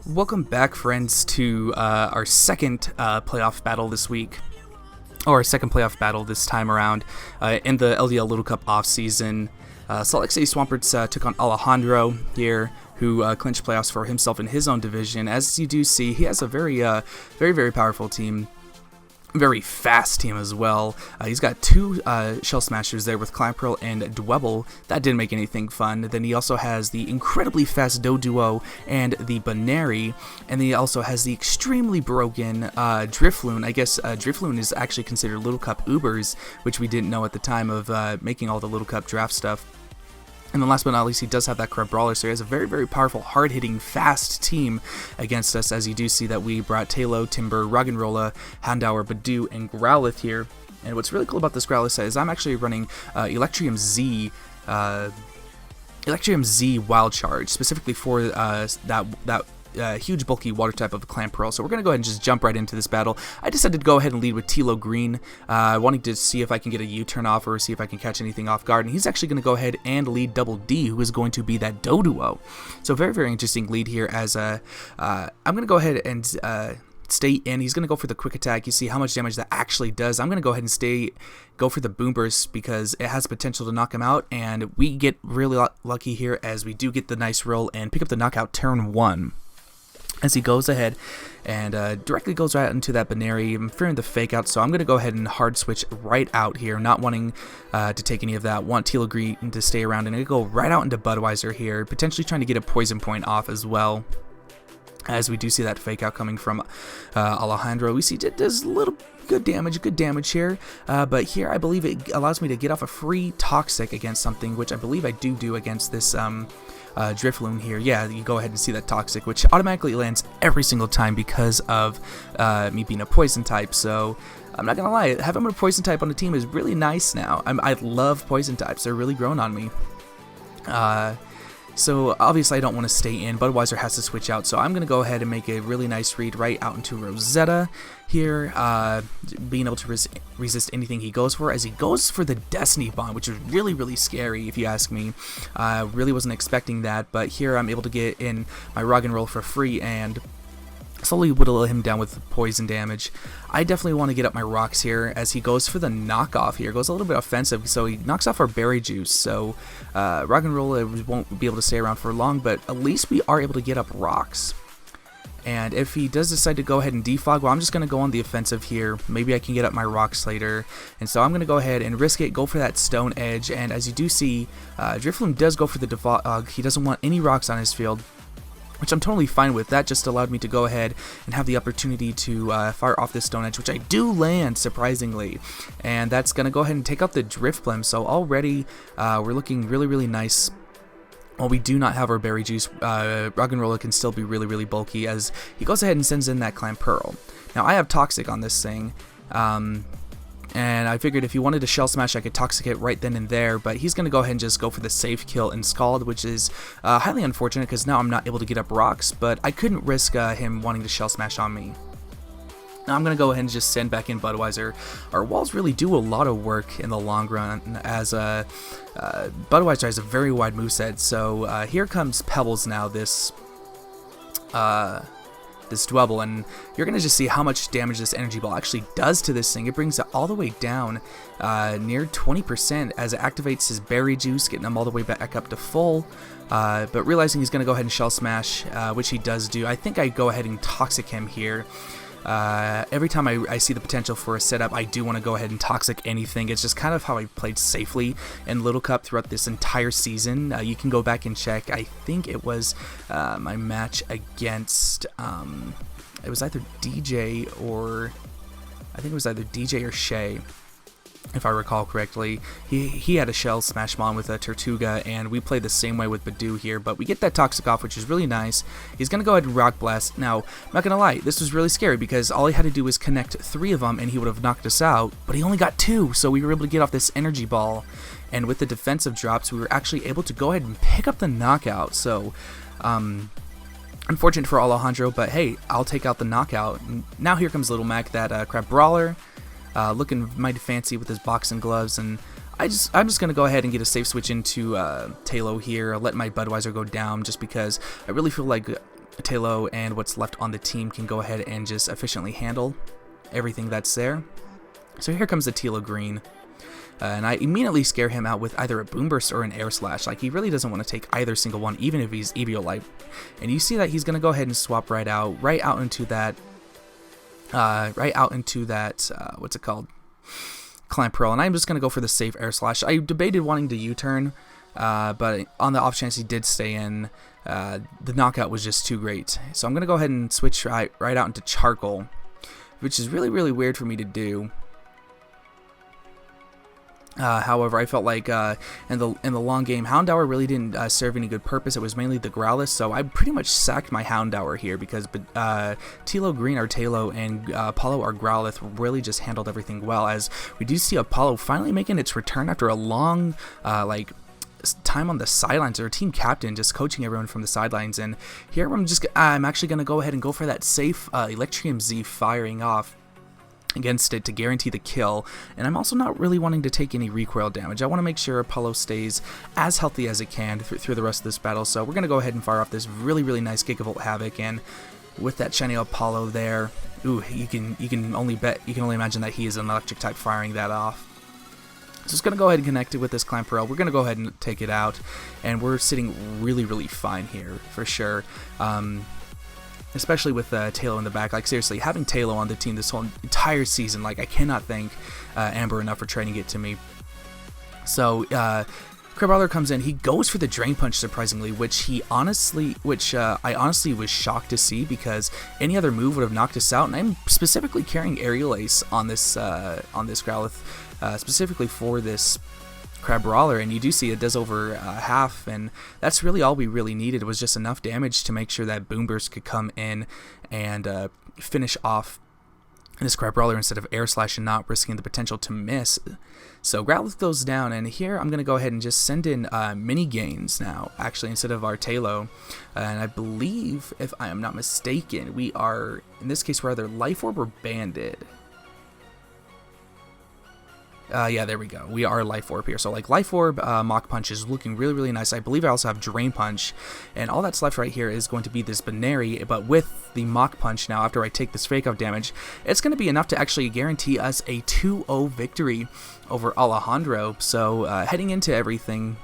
Welcome back, friends, to our second playoff battle this week, or our second playoff battle this time around in the LDL Little Cup offseason. Salt Lake City Swamperts took on Alejandro here, who clinched playoffs for himself in his own division. As you do see, he has a very powerful team. Very fast team as well. He's got two Shell Smashers there with Clamperl and Dwebble. That didn't make anything fun. Then he also has the incredibly fast Doduo and the Baneri. And then he also has the extremely broken Drifloon. I guess Drifloon is actually considered Little Cup Ubers, which we didn't know at the time of making all the Little Cup draft stuff. And then last but not least, he does have that Crab Brawler, so he has a very powerful, hard-hitting, fast team against us, as you do see that we brought Talo, Timber, Roggenrola, Houndour, Badoo, and Growlithe here. And what's really cool about this Growlithe set is I'm actually running Electrium Z Wild Charge, specifically for that huge bulky water type of Clamperl. So we're going to go ahead and just jump right into this battle. I decided to go ahead and lead with Tilo Green, wanting to see if I can get a U-turn off or see if I can catch anything off guard. And he's actually going to go ahead and lead Double D, who is going to be that Doduo. So very interesting lead here as I'm going to go ahead and stay in. He's going to go for the quick attack. You see how much damage that actually does. I'm going to go ahead and go for the boom burst because it has potential to knock him out, and we get really lucky here as we do get the nice roll and pick up the knockout turn 1. As he goes ahead and directly goes right into that Baneri. I'm fearing the fake out, so I'm going to go ahead and hard switch right out here, not wanting to take any of that. Want Teal Green to stay around, and I'm going to go right out into Budweiser here, potentially trying to get a poison point off as well. As we do see that fake out coming from Alejandro, we see it does a little good damage here, but here I believe it allows me to get off a free Toxic against something, which I believe I do against this Drifloon here. Yeah, you go ahead and see that Toxic, which automatically lands every single time because of me being a poison type. So I'm not gonna lie, having a poison type on the team is really nice now. I love poison types. They're really growing on me. So obviously I don't want to stay in. Budweiser has to switch out, so I'm going to go ahead and make a really nice read right out into Rosetta here, being able to resist anything he goes for, as he goes for the Destiny Bond, which is really scary if you ask me. Really wasn't expecting that, but here I'm able to get in my Roggenroll for free and slowly whittle him down with poison damage. I definitely want to get up my rocks here as he goes for the knockoff here. Goes a little bit offensive, so he knocks off our berry juice. So Roggenrola won't be able to stay around for long, but at least we are able to get up rocks. And if he does decide to go ahead and defog, well, I'm just going to go on the offensive here. Maybe I can get up my rocks later. And so I'm going to go ahead and risk it, go for that Stone Edge. And as you do see, Drifloon does go for the defog. He doesn't want any rocks on his field, which I'm totally fine with. That just allowed me to go ahead and have the opportunity to fire off this Stone Edge, which I do land, surprisingly. And that's going to go ahead and take out the Drifblim. So already we're looking really nice. While we do not have our Berry Juice, Roggenrola can still be really bulky as he goes ahead and sends in that Clamperl. Now I have Toxic on this thing. And I figured if he wanted to Shell Smash, I could Toxic it right then and there, but he's going to go ahead and just go for the safe kill and Scald, which is highly unfortunate because now I'm not able to get up rocks, but I couldn't risk him wanting to Shell Smash on me. Now I'm going to go ahead and just send back in Budweiser. Our walls really do a lot of work in the long run, as Budweiser has a very wide moveset, so here comes Pebbles now, this Dwebble, and you're going to just see how much damage this Energy Ball actually does to this thing. It brings it all the way down near 20% as it activates his Berry Juice, getting him all the way back up to full. But realizing he's going to go ahead and Shell Smash, which he does do, I think I go ahead and Toxic him here. Every time I see the potential for a setup, I do want to go ahead and Toxic anything. It's just kind of how I played safely in Little Cup throughout this entire season. You can go back and check. I think it was my match against, it was either DJ or, I think it was either DJ or Shay, if I recall correctly. He had a Shell Smash Mon with a Tortuga, and we played the same way with Badoo here, but we get that Toxic off, which is really nice. He's going to go ahead and Rock Blast. Now, I'm not going to lie, this was really scary because all he had to do was connect 3 of them and he would have knocked us out, but he only got 2, so we were able to get off this Energy Ball. And with the defensive drops, we were actually able to go ahead and pick up the knockout. So, unfortunate for Alejandro, but hey, I'll take out the knockout. Now here comes Little Mac, that Crab Brawler. Looking mighty fancy with his boxing gloves, and I'm just going to go ahead and get a safe switch into Talo here. I'll let my Budweiser go down just because I really feel like Talo and what's left on the team can go ahead and just efficiently handle everything that's there. So here comes the Talo Green. And I immediately scare him out with either a Boom Burst or an Air Slash. Like, he really doesn't want to take either single one, even if he's Eviolite. And you see that he's going to go ahead and swap right out into that, what's it called? Clamp Pearl. And I'm just going to go for the safe Air Slash. I debated wanting to U-turn, but on the off chance he did stay in, the knockout was just too great. So I'm going to go ahead and switch right out into Charcoal, which is really, really weird for me to do. However, I felt like in the long game, Houndour really didn't serve any good purpose. It was mainly the Growlithe, so I pretty much sacked my Houndour here because Talo Green, our Talo, and Apollo, our Growlithe, really just handled everything well. As we do see Apollo finally making its return after a long time on the sidelines, or team captain just coaching everyone from the sidelines. And here I'm actually going to go ahead and go for that safe Electrium Z firing off against it to guarantee the kill, and I'm also not really wanting to take any recoil damage. I want to make sure Apollo stays as healthy as it can through the rest of this battle, so we're going to go ahead and fire off this really, really nice Gigavolt Havoc, and with that shiny Apollo there, ooh, you can only imagine that he is an electric type firing that off. So it's going to go ahead and connect it with this Clamp Pearl. We're going to go ahead and take it out, and we're sitting really, really fine here, for sure. Especially with Talo in the back. Like, seriously, having Talo on the team this whole entire season, like, I cannot thank Amber enough for trading it to me. So, Crabrawler comes in. He goes for the Drain Punch, surprisingly, which I honestly was shocked to see, because any other move would have knocked us out. And I'm specifically carrying Aerial Ace on this Growlithe, specifically for this Crabrawler, and you do see it does over half, and that's really all we really needed. It was just enough damage to make sure that Boom Burst could come in and finish off this Crabrawler instead of Air Slash and not risking the potential to miss. So Growlithe goes down, and here I'm going to go ahead and just send in mini gains now, actually, instead of our Talo. And I believe, if I am not mistaken, we are, in this case, we're either Life Orb or Banded. Yeah, there we go. We are Life Orb here. So, like, Life Orb, Mach Punch is looking really, really nice. I believe I also have Drain Punch. And all that's left right here is going to be this Baneri, but with the Mach Punch now, after I take this Fake Off damage, it's going to be enough to actually guarantee us a 2-0 victory over Alejandro. So, heading into everything,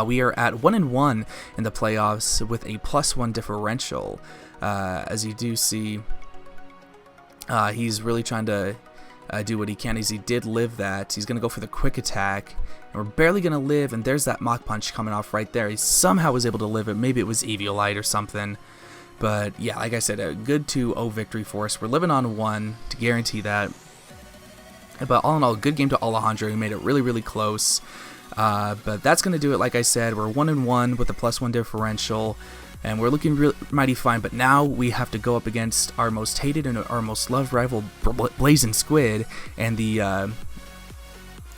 we are at 1-1 in the playoffs with a +1 differential. As you do see, he's really trying to do what he can, as he did live that. He's going to go for the Quick Attack, and we're barely going to live, and there's that Mach Punch coming off right there. He somehow was able to live it. Maybe it was Eviolite or something. But yeah, like I said, a good 2-0 victory for us. We're living on 1 to guarantee that. But all in all, good game to Alejandro. He made it really, really close. But that's going to do it. Like I said, we're 1-1 with a +1 differential. And we're looking mighty fine, but now we have to go up against our most hated and our most loved rival, Blazing Squid, and the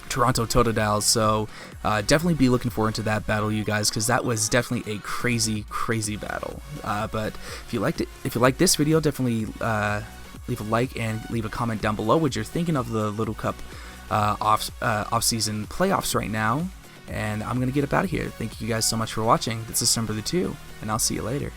Toronto Totodiles. So definitely be looking forward to that battle, you guys, because that was definitely a crazy, crazy battle. But if you liked this video, definitely leave a like and leave a comment down below what you're thinking of the Little Cup off-season playoffs right now. And I'm going to get up out of here. Thank you guys so much for watching. This is Thumbbrother 2, and I'll see you later.